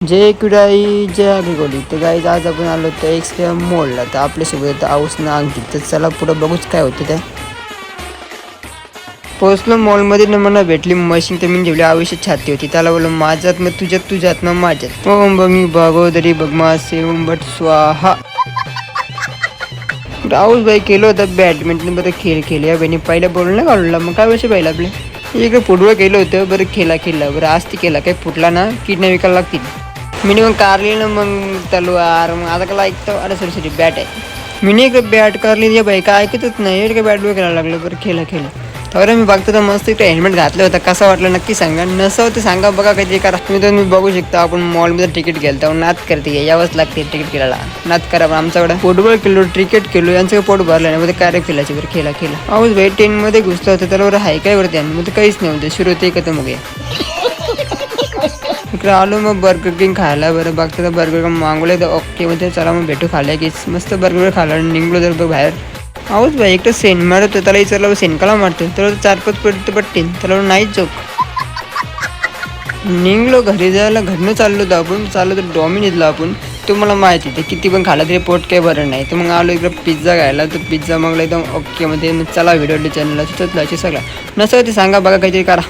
जय कुडाई जय आगीगोली. तर गाईज आज आपण आलो होतो एक्सट्रीम मॉलला. तर आपल्यासोबत आऊस ना अंकित. तर चला पुढं बघूच काय होतं ते. पोचलो मॉलमध्ये न मला भेटली मशीन. तर मी जेवढी आवश्यक छाती होती त्याला बोललो माझ्यात मग तुझ्यात ना माझ्यात. ओम बमी भागोदरी बगमासे ओम बट स्वाहा. राहुल भाई केलं होतं बॅडमिंटन. बरं खेळ बहिणी पहिल्या बोलून नाही काढला. मग काय वर्ष पाहिलं आपले इकडे फुटबॉल केलं होतं. बरं खेळला बरं आज ती केला काही फुटला ना किडनॅप विकायला लागतील. मिनी मग कारली ना मग तलवार मग आता का ऐकतो. अरे सॉरी बॅट आहे. मिनी एक बॅट कारली या बाई काय ऐकतच नाही. एवढं काय बॅट बॉल खेळायला लागलं. बरं खेळा तर मी बघतो तर मस्त एक हेल्मेट घातलं होतं. कसं वाटलं नक्की सांगा. नसं होतं सांगा बघा काहीतरी करा. तुम्ही बघू शकता आपण मॉलमध्ये तिकीट घ्यायला तर नात करते यावंच लागते तिकीट केला नात करा. पण आमच्याकडे फुटबॉल खेळलो क्रिकेट खेळलो यांचं पोट भरलं नाही. मध्ये काय खेळायचे बरं खेळा आऊस भाई 10 मध्ये घुसलं होतं त्याला बरं हाय काय वरती आणि मध्ये काहीच नाही होतं. सुरू होते का तर मग इकडे आलो मग बर्गर किंग खायला. बरं बघता तर बर्गर मागवले तर ओके मध्ये चला मग भेटू खायला की मस्त बर्गर खायला निघलो तर बघ बाहेर. आहोत भाई एकटं सेन मारतो त्याला विचारलं सेन कला मारतो तर 4-5 पट्टीन त्याला नाहीच जोक. निघलो घरी जायला घरनं चाललो तर आपण तर डॉमिनोजला आपण. तुम्हाला माहिती आहे किती पण खाला तरी पोट काही बरं नाही. तर मग आलो इकडं पिझ्झा घ्यायला. तर पिझ्झा मागला एकदम ओके मध्ये चला व्हिडिओ चॅनलला सगळं नसं ते सांगा बघा काहीतरी करा.